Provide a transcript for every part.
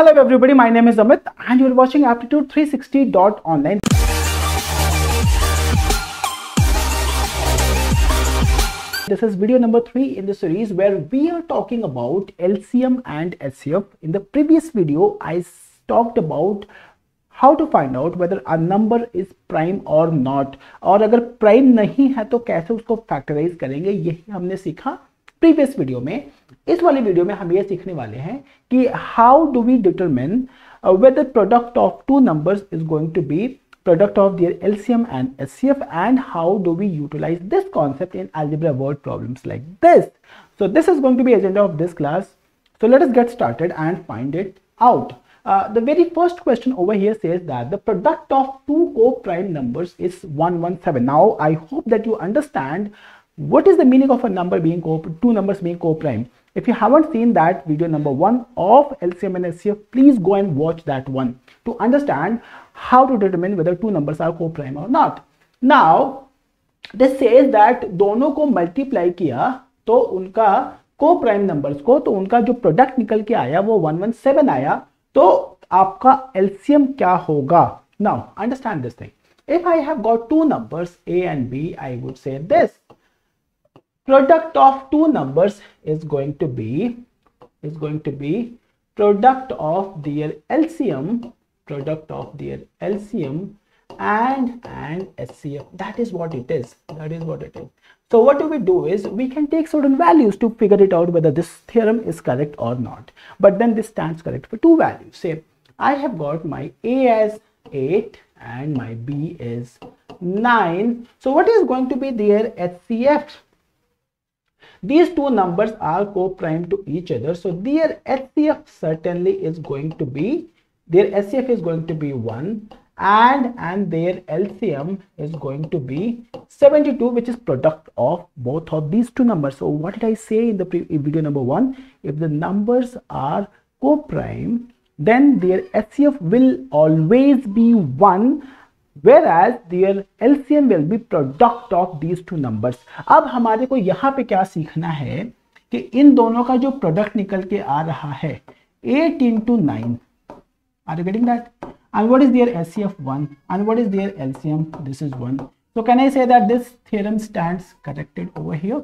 Hello everybody, my name is Amit and you're watching Aptitude 360.online. This is video number 3 in the series where we are talking about LCM and HCF. In the previous video, I talked about how to find out whether a number is prime or not, और अगर prime नहीं है तो कैसे उसको factorize करेंगे, यही हमने सीखा प्रीवियस वीडियो में. इस वाले वीडियो में हम ये सीखने वाले हैं कि how do we determine whether product of two numbers is going to be product of their LCM and HCF, and how do we utilize this concept in algebra word problems like this. So this is going to be agenda of this class. So let us get started and find it out. The very first question over here says that the product of two co-prime numbers is 117. Now I hope that you understand what is the meaning of a number being two numbers being co-prime. If you haven't seen that video number 1 of LCM and HCF, please go and watch that one to understand how to determine whether two numbers are co-prime or not. Now this says that दोनों को multiply किया तो उनका co-prime numbers को, तो उनका जो product निकल के आया वो 117 आया, तो आपका LCM क्या होगा? Now understand this thing. If I have got two numbers A and B, I would say this. Product of two numbers is going to be product of their LCM and HCF. That is what it is. So what do we do is we can take certain values to figure it out whether this theorem is correct or not. But then this stands correct for two values. Say I have got my A as 8 and my B is 9. So what is going to be their HCF? These two numbers are co-prime to each other, so their HCF certainly is going to be, their HCF is going to be 1, and their LCM is going to be 72, which is product of both of these two numbers. So what did I say in the video number 1? If the numbers are co-prime, then their HCF will always be 1, whereas their LCM will be product of these two numbers. अब हमारे को यहाँ पे क्या सीखना है कि इन दोनों का जो प्रोडक्ट निकल के आ रहा है 8 into 9. Are you getting that? And what is their HCF? 1. And what is their LCM? This is 1. So can I say that this theorem stands corrected over here?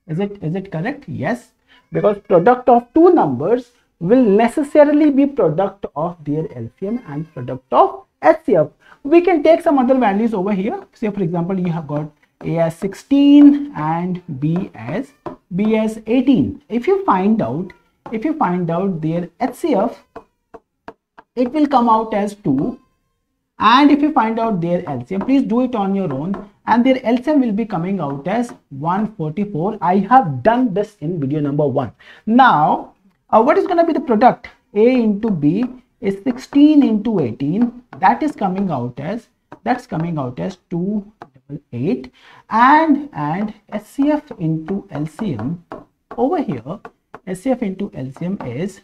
Is it correct? Yes, because product of two numbers will necessarily be product of their LCM and product of HCF. We can take some other values over here. Say for example, you have got A as 16 and B as 18. If you find out their HCF, it will come out as 2. And if you find out their LCM, please do it on your own, and their LCM will be coming out as 144. I have done this in video number 1. Now what is going to be the product? A into B is 16 into 18. That is coming out as 288, and HCF into LCM over here, HCF into LCM is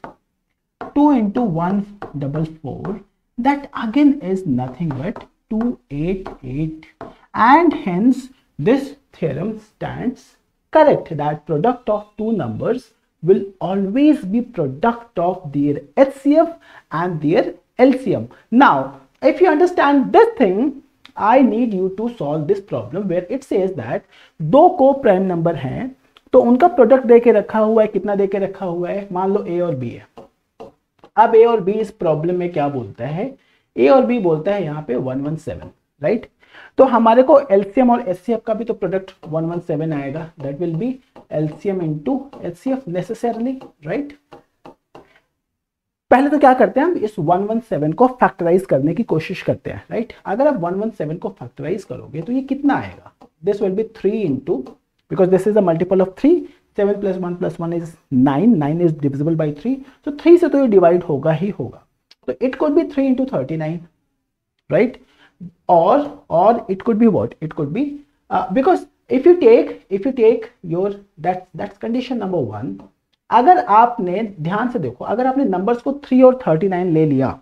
2 into 144. That again is nothing but 288, and hence this theorem stands correct that product of two numbers will always be product of their HCF and their LCM. Now if you understand this thing, I need you to solve this problem where it says that दो co-prime number हैं तो उनका product दे के रखा हुआ है. कितना दे के रखा हुआ है? मान लो A और B है. अब A और B इस प्रॉब्लम में क्या बोलता है? A और B बोलता है यहाँ पे 117, राइट? तो हमारे को LCM और HCF का भी तो प्रोडक्ट 117 आएगा. That will be LCM into HCF necessarily, right? पहले तो क्या करते हैं, हम इस 117 को फैक्टराइज करने की कोशिश करते हैं, राइट? अगर आप 117 को फैक्टराइज करोगे तो ये कितना आएगा? This will be 3 into, because this is a multiple of 3. 7 plus 1 plus 1 is 9. 9 is divisible by 3. So 3 से तो ये डिवाइड होगा ही होगा. So it could be 3 into 39, right? Or it could be what? It could be because if you take your that's condition number 1. अगर आपने ध्यान से देखो, अगर आपने नंबर्स को 3 और 39 ले लिया,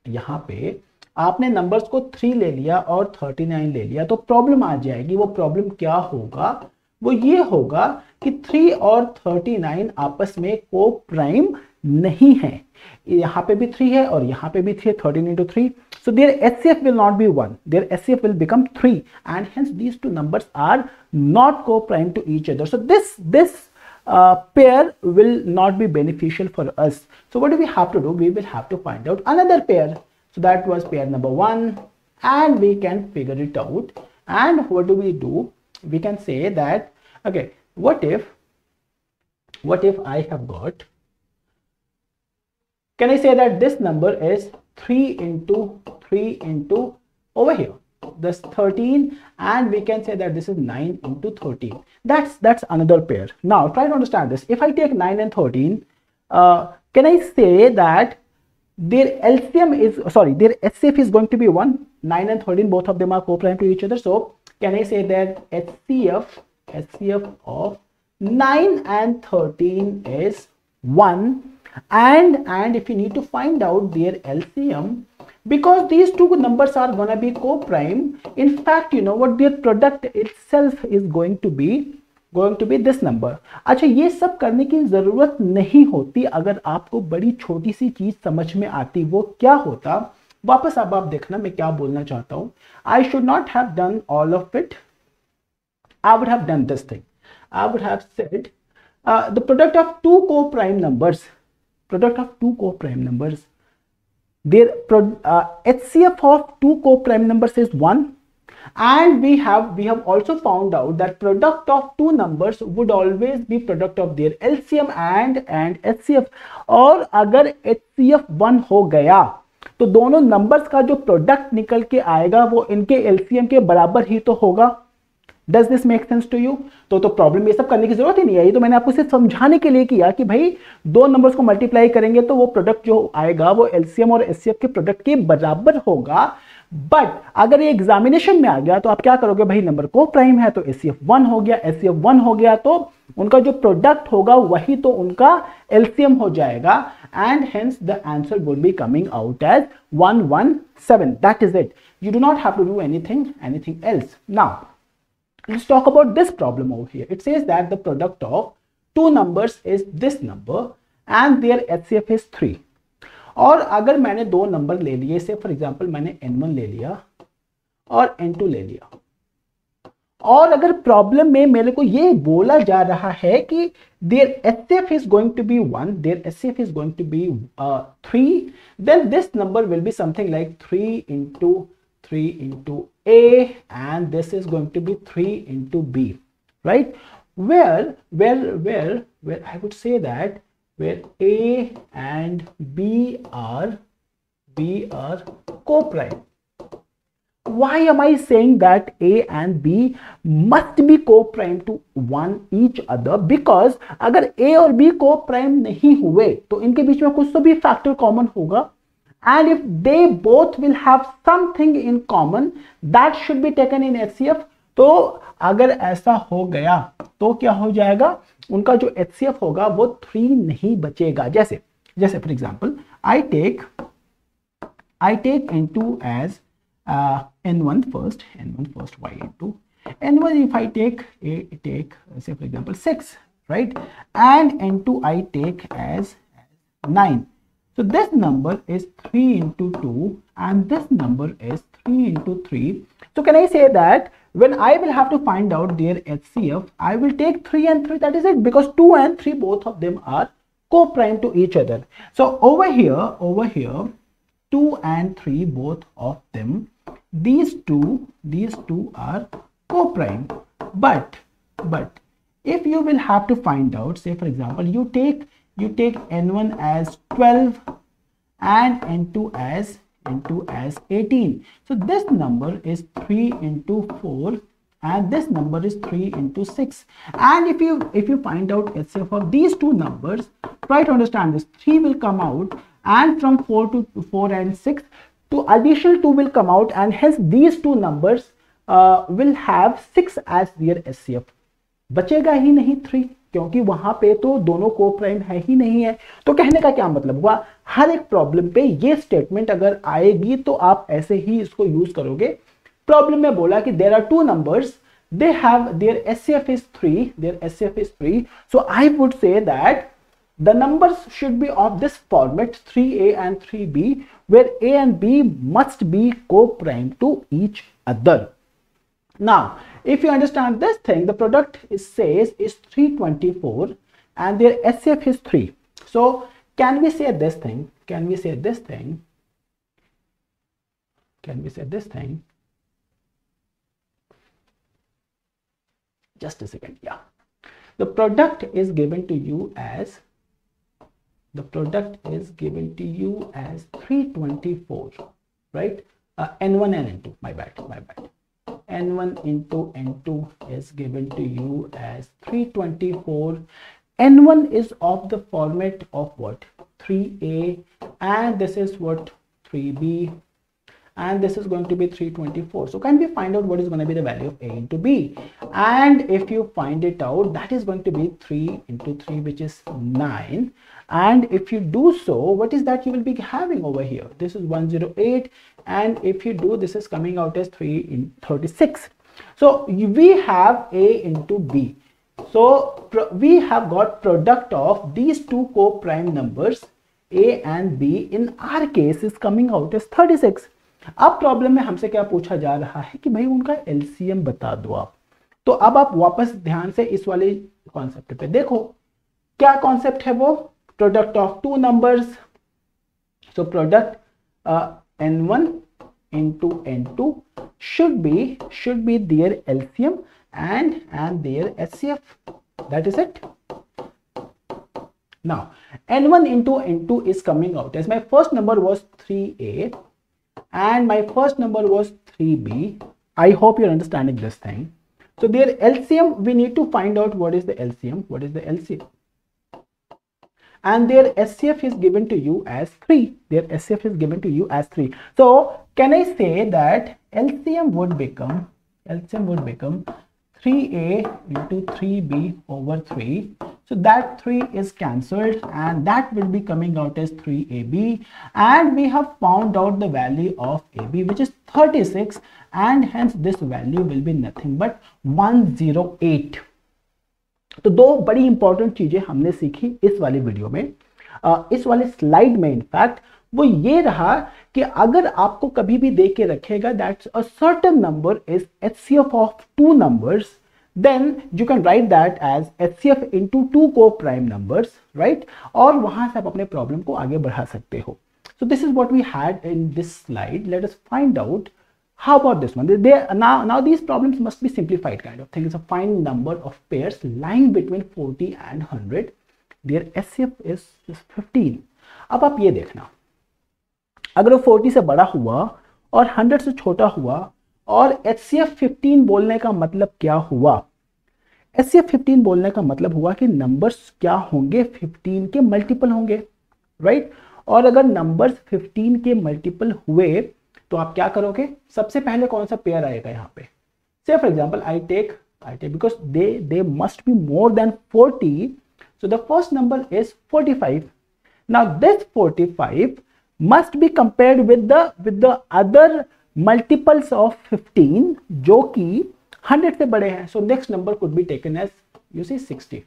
यहाँ पे आपने नंबर्स को 3 ले लिया और 39 ले लिया, तो प्रॉब्लम आ जाएगी. वो प्रॉब्लम क्या होगा? वो ये होगा कि 3 और 39 आपस में को प्राइम नहीं है, यहाँ पे भी 3 है और यहाँ पे भी 3 है, 13 into 3, so their HCF will not be 1, their HCF will become 3, and hence these two numbers are not co-prime to each other. So this pair will not be beneficial for us. So what do we have to do? We will have to find out another pair. So that was pair number 1, and we can figure it out. And what do? We can say that, okay, what if I have got, can I say that this number is 3 into over here, this 13, and we can say that this is 9 into 13. That's another pair. Now try to understand this. If I take 9 and 13, can I say that their LCM is, sorry, their HCF is going to be 1? 9 and 13, both of them are co-prime to each other. So can I say that HCF of 9 and 13 is 1? And if you need to find out their LCM, because these two numbers are gonna be co-prime, in fact, you know what, their product itself is going to be this number. अच्छा, ये सब करने की जरूरत नहीं होती अगर आपको बड़ी छोटी सी चीज समझ में आती। वो क्या होता, वापस अब आप देखना मैं क्या बोलना चाहता हूं। I should not have done all of it. I would have done this thing. I would have said the product of two co-prime numbers, their HCF of two co-prime numbers is 1, and we have also found out that product of two numbers would always be product of their LCM and HCF. और अगर HCF 1 हो गया तो दोनों numbers का जो product निकल के आएगा वो इनके LCM के बराबर ही तो होगा। Does this make sense to you? तो प्रॉब्लम ये सब करने की जरूरत ही नहीं है, ये तो मैंने आपको सिर्फ समझाने के लिए किया कि भाई दो नंबर्स को मल्टीप्लाई करेंगे तो वो प्रोडक्ट जो आएगा वो LCM और HCF के प्रोडक्ट के बराबर होगा। बट अगर ये एग्जामिनेशन में आ गया तो आप क्या करोगे, भाई नंबर को प्राइम है तो HCF 1 हो गया, HCF 1 हो गया तो उनका जो प्रोडक्ट होगा वही तो उनका LCM हो जाएगा, and hence the answer will be coming out as 117. That is it. You do not have to do anything else. Now let's talk about this problem over here. It says that the product of two numbers is this number and their HCF is 3. और अगर मैंने दो number ले लिए, से for example मैंने n1 ले लिया और n2 ले लिया, और अगर प्रॉब्लम में मेरे को ये बोला जा रहा है कि their HCF is going to be 1, their HCF is going to be 3, then this number will be something like 3 into A, and this is going to be 3 into B, right? Where I would say that where A and B are co-prime. Why am I saying that A and B must be co-prime to one each other? Because अगर A और B co-prime नहीं हुए तो इनके बीच में कुछ तो भी फैक्टर कॉमन होगा, and if they both will have something in common that should be taken in HCF. तो अगर ऐसा हो गया तो क्या हो जाएगा, उनका जो HCF होगा वो 3 नहीं बचेगा। जैसे for example I take n2 as n1 first, y into n1. If I take say for example 6, right, and n2 I take as 9. So this number is 3 into 2 and this number is 3 into 3. So can I say that when I will have to find out their HCF, I will take 3 and 3, that is it, because 2 and 3 both of them are co-prime to each other. So over here 2 and 3 both of them, these two are co-prime. But if you will have to find out, say for example you take n1 as 12 and n2 as 18. So this number is 3 into 4 and this number is 3 into 6. And if you find out HCF of these two numbers, try to understand this. 3 will come out, and from 4 and 6 to additional 2 will come out, and hence these two numbers will have 6 as their HCF. बचेगा ही नहीं 3, क्योंकि वहां पे तो दोनों को prime है ही नहीं है। तो कहने का क्या मतलब हुआ, हर एक प्रॉब्लम पे ये स्टेटमेंट अगर आएगी तो आप ऐसे ही इसको यूज करोगे। प्रॉब्लम में बोला कि there are two numbers, they have their HCF is 3, so I would say that the numbers should be of this format 3a and 3b, where a and b must be co-prime to each other. Now, if you understand this thing, the product says is 324 and their HCF is 3. So can we say this thing? Can we say this thing? Can we say this thing? Just a second. Yeah. The product is given to you as 324, right? N1 and N2, my bad. N1 into N2 is given to you as 324. N1 is of the format of what? 3a, and this is what? 3b, and this is going to be 324. So can we find out what is going to be the value of a into b? And if you find it out, that is going to be 3 into 3, which is 9. And if you do so, what is that you will be having over here? This is 108, and if you do, this is coming out as 3 in 36. So we have a into b. So we have got product of these two co-prime numbers a and b. In our case is coming out as 36. अब problem में हमसे क्या पूछा जा रहा है कि भाई उनका एलसीएम बता दो आप। तो अब आप वापस ध्यान से इस वाले कॉन्सेप्ट पे देखो, क्या कॉन्सेप्ट है वो? Product of two numbers. So product n1 into n2 should be their LCM and their HCF. That is it. Now n1 into n2 is coming out as my first number was 3a and my first number was 3b. I hope you're understanding this thing. So their LCM, we need to find out what is the LCM. What is the LCM? And their HCF is given to you as 3. Their HCF is given to you as 3. So can I say that LCM would become 3a into 3b over 3. So that 3 is cancelled and that will be coming out as 3ab, and we have found out the value of ab, which is 36, and hence this value will be nothing but 108. तो दो बड़ी important चीजें हमने सीखी इस वाली video में, इस वाले स्लाइड में। इनफैक्ट वो ये रहा कि अगर आपको कभी भी दे के रखेगा that's a certain number is HCF of two numbers, then you can write that as HCF into two co-prime numbers, right? और वहां से आप अपने प्रॉब्लम को आगे बढ़ा सकते हो। So this is what we had in this slide. Let us find out how about this one. Now these problems must be simplified kind of thing. It's a fine number of pairs lying between 40 and 100. Their HCF is 15. अब आप ये देखना, अगर वो 40 से बड़ा हुआ और 100 से छोटा हुआ और HCF 15 बोलने का मतलब क्या हुआ? HCF 15 बोलने का मतलब हुआ कि नंबर्स क्या होंगे? 15 के मल्टीपल होंगे, राइट? और अगर नंबर्स 15 के मल्टीपल हुए तो आप क्या करोगे? सबसे पहले कौन सा पेयर आएगा यहाँ पे? Say for example I take because they must be more than 40, so the first number is 45. Now this 45 must be compared with the other multiples of 15 जो कि 100 से बड़े हैं. So next number could be taken as, you see, 60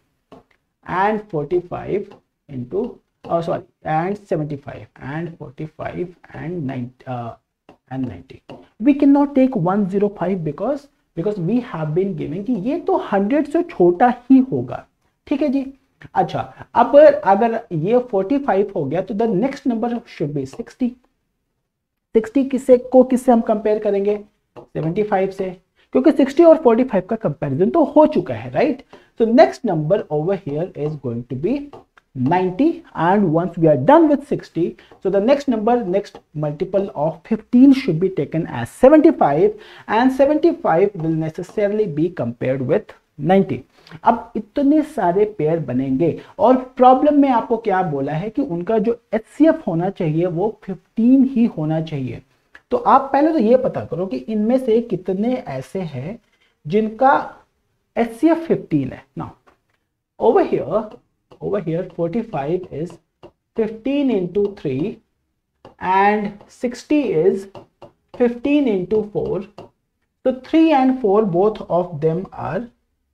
and 45 into and 75 and 45 and 90. We cannot take 105 because we have been giving कि ये तो 100 से छोटा ही होगा. ठीक है जी. अच्छा, अब अगर ये 45 हो गया तो the next number should be 60. 60 किससे हम कंपेयर करेंगे? 75 से, क्योंकि 60 और 45 का कंपैरिजन तो हो चुका है, right? So next number over here is going to be 90, and once we are done with 60, so the next multiple of 15 should be taken as 75, and 75 will necessarily be compared with 90. अब इतने सारे pair बनेंगे और problem में आपको क्या बोला है कि उनका जो HCF होना चाहिए वो 15 ही होना चाहिए. तो आप पहले तो ये पता करो कि इनमें से कितने ऐसे हैं जिनका HCF 15 है. Now over here 45 is 15 into 3 and 60 is 15 into 4. So 3 and 4, both of them are,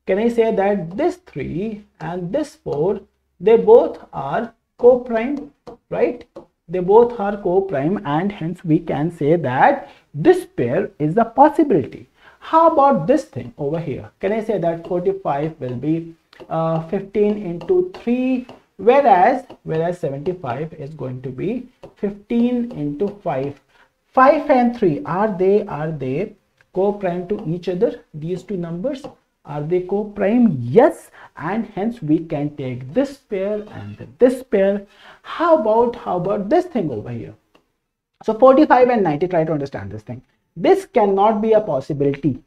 can I say that this 3 and this 4 they both are co-prime, right? They both are co-prime, and hence we can say that this pair is a possibility. How about this thing over here? Can I say that 45 will be 15 into 3, whereas 75 is going to be 15 into 5. 5 and 3, are they co-prime to each other? These two numbers, are they co-prime? Yes, and hence we can take this pair and this pair. How about this thing over here? So 45 and 90, try to understand this thing. This cannot be a possibility,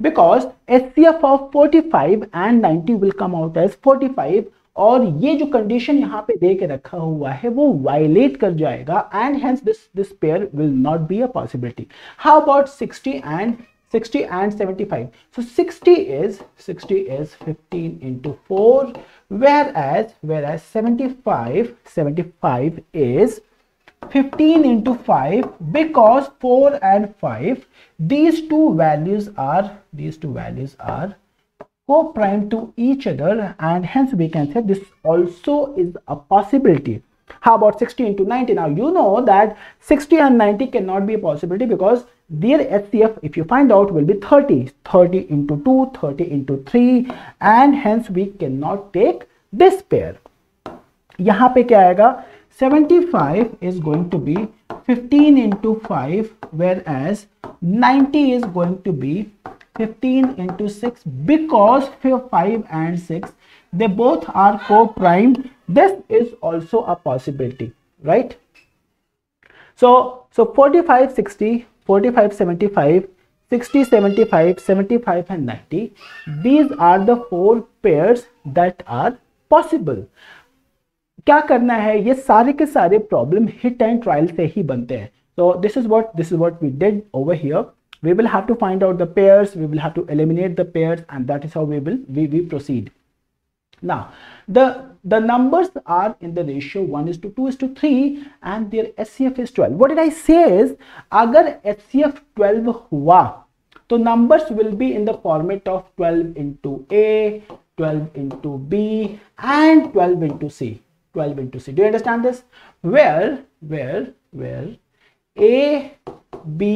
because HCF of 45 and 90 will come out as 45, और ये जो condition यहाँ पे दे के रखा हुआ है वो वायलेट कर जाएगा, and hence this pair will not be a possibility. How about 60 and 75? So 60 is 15 into 4, whereas 75 is 15 into 5, because 4 and 5, these two values are co-prime to each other, and hence we can say this also is a possibility. How about 60 into 90? Now you know that 60 and 90 cannot be a possibility, because their HCF, if you find out, will be 30 into 2, 30 into 3, and hence we cannot take this pair. यहाँ पे क्या आएगा? 75 is going to be 15 into 5, whereas 90 is going to be 15 into 6, because 5 and 6, they both are co-prime. This is also a possibility, right? So 45 60, 45 75, 60 75, 75 and 90, these are the 4 pairs that are possible. क्या करना है? ये सारे के सारे problem hit and trial से ही बनते हैं. So this is what we did over here. We will have to find out the pairs, we will have to eliminate the pairs, and that is how we proceed. Now the numbers are in the ratio 1:2:3, and their HCF is 12. What did I say is, अगर HCF 12 हुआ तो numbers will be in the format of 12 into A, 12 into B, and 12 into C. 12 into C. Do you understand this? Where A, B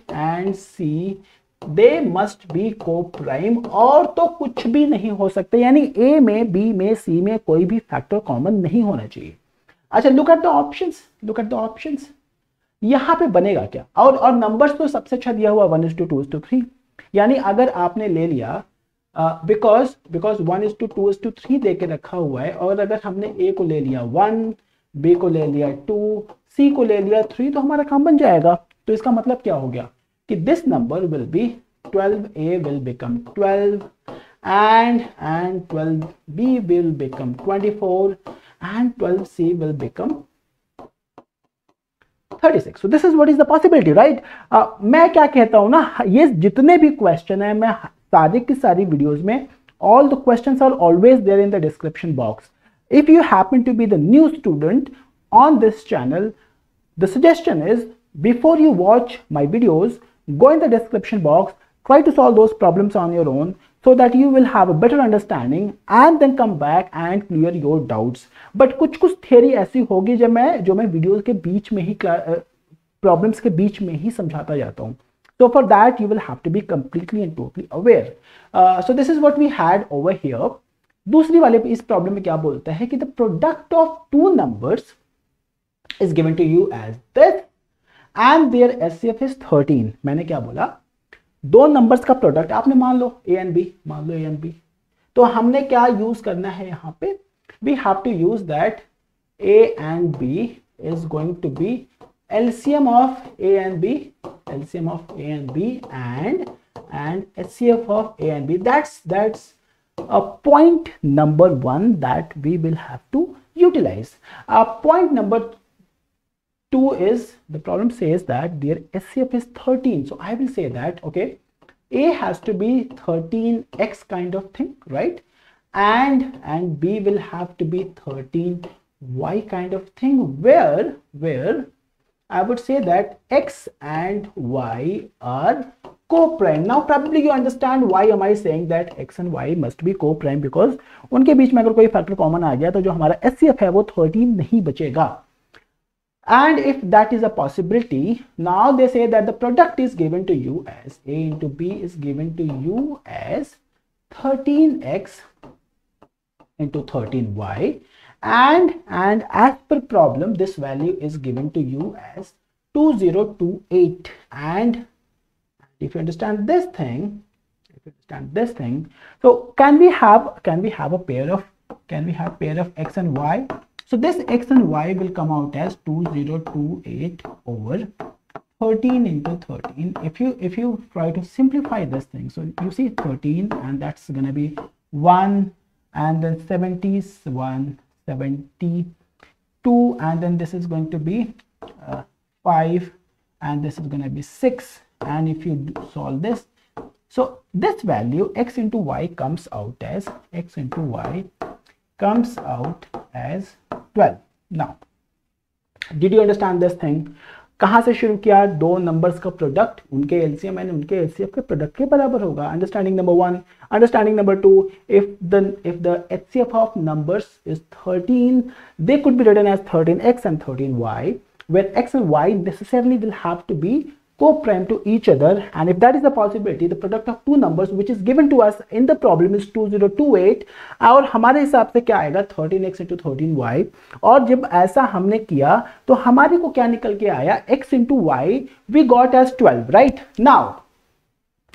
and C, they must be co-prime, और तो कुछ भी नहीं हो सकते, यानी A में, B में, C में कोई भी फैक्टर कॉमन नहीं होना चाहिए. अच्छा, look at the options. यहाँ पे बनेगा क्या? और नंबर्स तो सबसे अच्छा दिया हुआ 1:2:3, यानी अगर आपने ले लिया बिकॉज 1:2:3 दे के रखा हुआ है, और अगर हमने A को ले लिया 1, B को ले लिया 2, C को ले लिया 3, तो हमारा काम बन जाएगा. तो इसका मतलब क्या हो गया कि this number will be 12A will become 12, and 12B will become 24, and 12C will become 36. So this is what is the possibility, right? मैं क्या कहता हूं ना, ये जितने भी क्वेश्चन है, मैं सारी की सारी वीडियोस में, all the questions are always there in the description box. If you happen to be the new student on this channel, the suggestion is, before you watch my videos, go in the description box, try to solve those problems on your own, so that you will have a better understanding, and then come back and clear your doubts. But कुछ theory ऐसी होगी जो मैं videos के बीच में ही problems के बीच में ही समझाता जाता हूँ. So for that you will have to be completely and totally aware. So this is what we had over here. दूसरी वाले इस प्रॉब्लम में क्या बोलता है कि the product of two numbers is given to you as this, and their HCF is 13. मैंने क्या बोला? दो नंबर्स का प्रोडक्ट आपने मान लो A and B, तो हमने क्या यूज करना है यहाँ पे? We have to use that A and B is going to be LCM of A and B, and HCF of A and B. That's a point number 1 that we will have to utilize. Point number 2 is, the problem says that their HCF is 13. So I will say that, okay, A has to be 13x kind of thing, right? And B will have to be 13y kind of thing, where I would say that x and y are co-prime. Now probably you understand why am I saying that x and y must be co-prime, because उनके बीच में अगर कोई factor common आ गया तो जो हमारा HCF है वो 13 नहीं बचेगा. And if that is a possibility, now they say that the product is given to you as A into B is given to you as 13x into 13y, and as per problem this value is given to you as 2028. And if you understand this thing, so can we have a pair of x and y? So this x and y will come out as 2028 over 13 into 13. If you try to simplify this thing, so you see 13 and that's gonna be 1, and then 71, 72, and then this is going to be 5, and this is going to be 6. And if you solve this, so this value x into y comes out as 12. Now did you understand this thing? कहाँ से शुरू किया? दो numbers का product उनके LCM and उनके HCF के product के बराबर होगा. Understanding number 1. Understanding number 2, if the HCF of numbers is 13, they could be written as 13x and 13y, where x and y necessarily will have to be co-prime to each other. And if that is the possibility, the product of two numbers which is given to us in the problem is 2028, और हमारे हिसाब से क्या आएगा 13x into 13y. और जब ऐसा हमने किया तो हमारे को क्या निकल के आया, x into y we got as 12, right? Now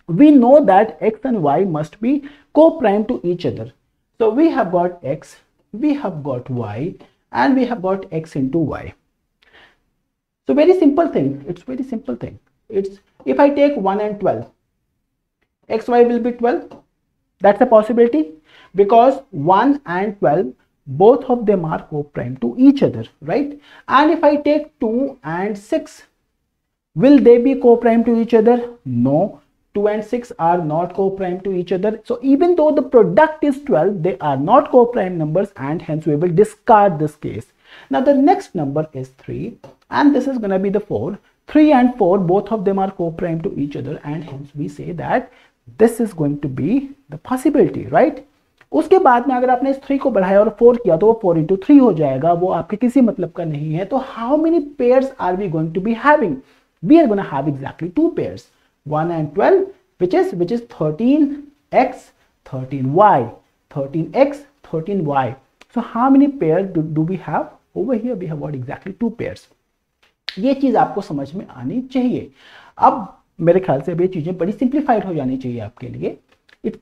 we know that x and y must be co-prime to each other. So we have got x, we have got y, and we have got x into y. So very simple thing. It's very simple thing. It's if I take 1 and 12, xy will be 12. That's a possibility because 1 and 12 both of them are co-prime to each other, right? And if I take 2 and 6, will they be co-prime to each other? No, 2 and 6 are not co-prime to each other. So even though the product is 12, they are not co-prime numbers, and hence we will discard this case. Now the next number is 3, and this is going to be the 4. 3 and 4 both of them are co-prime to each other, and hence we say that this is going to be the possibility, right? उसके बाद में अगर आपने इस 3 को बढ़ाया और 4 किया तो वो 4 into 3 हो जाएगा, वो आपके किसी मतलब का नहीं है. तो how many pairs are we going to be having? We are going to have exactly 2 pairs, 1 and 12, which is 13x 13y, 13x 13y. So how many pairs do we have? Over here we have got exactly 2 pairs. ये चीज आपको समझ में आनी चाहिए. अब मेरे ख्याल से अब ये चीजें बड़ी सिंप्लीफाइड हो जानी चाहिए आपके लिए.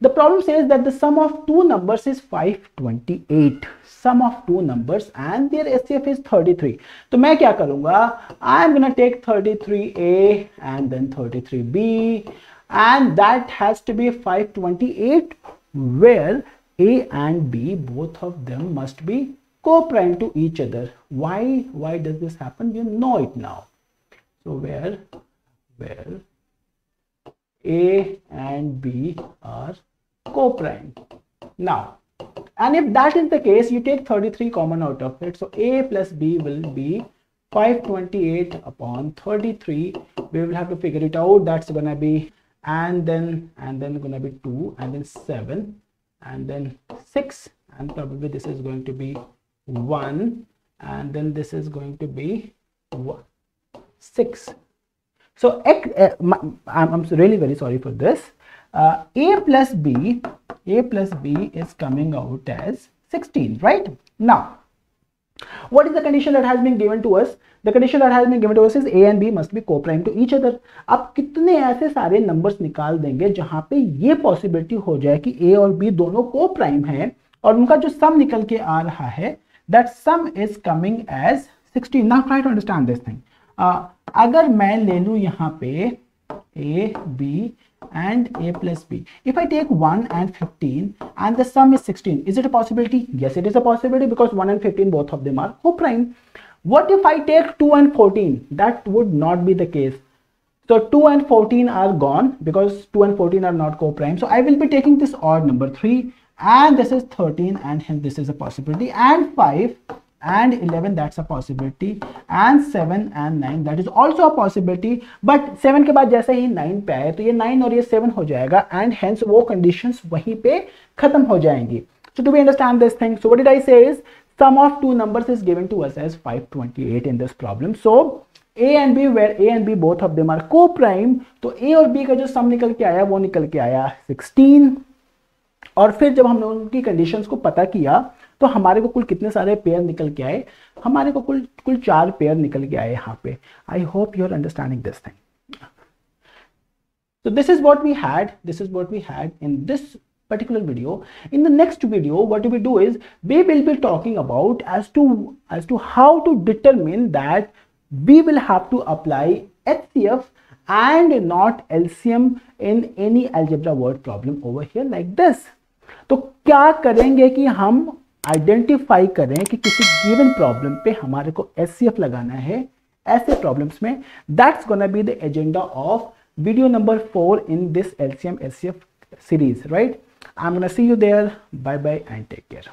The problem says that the sum of two numbers is 528. Sum of two numbers and their HCF is 33. तो मैं क्या करूंगा? I am gonna take 33A and then 33B, and that has to be 528, where A and B both of them must be co-prime to each other. Why does this happen? You know it now. So where A and B are co-prime. Now, and if that is the case, you take 33 common out of it. So A plus B will be 528 upon 33. We will have to figure it out. That's gonna be and then gonna be 2, and then 7, and then 6, and probably this is going to be 1, and then this is going to be 6. So I'm really very sorry for this. A plus B is coming out as 16, right? Now what is the condition that has been given to us? The condition that has been given to us is A and B must be co-prime to each other. आप कितने ऐसे सारे numbers निकाल देंगे जहां पे ये possibility हो जाए कि A और B दोनों co-prime हैं और उनका जो सम निकल के आ रहा है, that sum is coming as 16. Now try to understand this thing. अगर मैं ले लूं यहाँ पे A, B and A plus B. If I take 1 and 15 and the sum is 16, is it a possibility? Yes, it is a possibility because 1 and 15 both of them are co-prime. What if I take 2 and 14? That would not be the case. So 2 and 14 are gone because 2 and 14 are not co-prime. So I will be taking this odd number 3, and this is 13, and hence this is a possibility, and 5 and 11, that's a possibility, and 7 and 9, that is also a possibility. But 7 के बाद जैसे ही 9 पे आए तो ये 9 और ये 7 हो जाएगा, and hence वो conditions वहीं पे खत्म हो जाएंगी. So do we understand this thing? So what did I say is sum of two numbers is given to us as 528 in this problem. So A and B, where A and B both of them are co-prime, तो A और B का जो सम निकल के आया वो निकल के आया 16. और फिर जब हमने उनकी कंडीशंस को पता किया तो हमारे को कुल कितने सारे पेयर निकल के आए, हमारे को कुल 4 पेयर निकल के आए यहाँ पे. I hope you are understanding this thing. So this is what we had in this particular video. In the next video, what we do is we will be talking about as to how to determine that we will have to apply HCF and not LCM in any algebra word problem over here like this. तो क्या करेंगे कि हम identify करें कि किसी given problem पे हमारे को HCF लगाना है ऐसे प्रॉब्लम्स में. That's gonna be the agenda of video number 4 in this LCM HCF series, right? I'm gonna see you there. Bye bye and take care.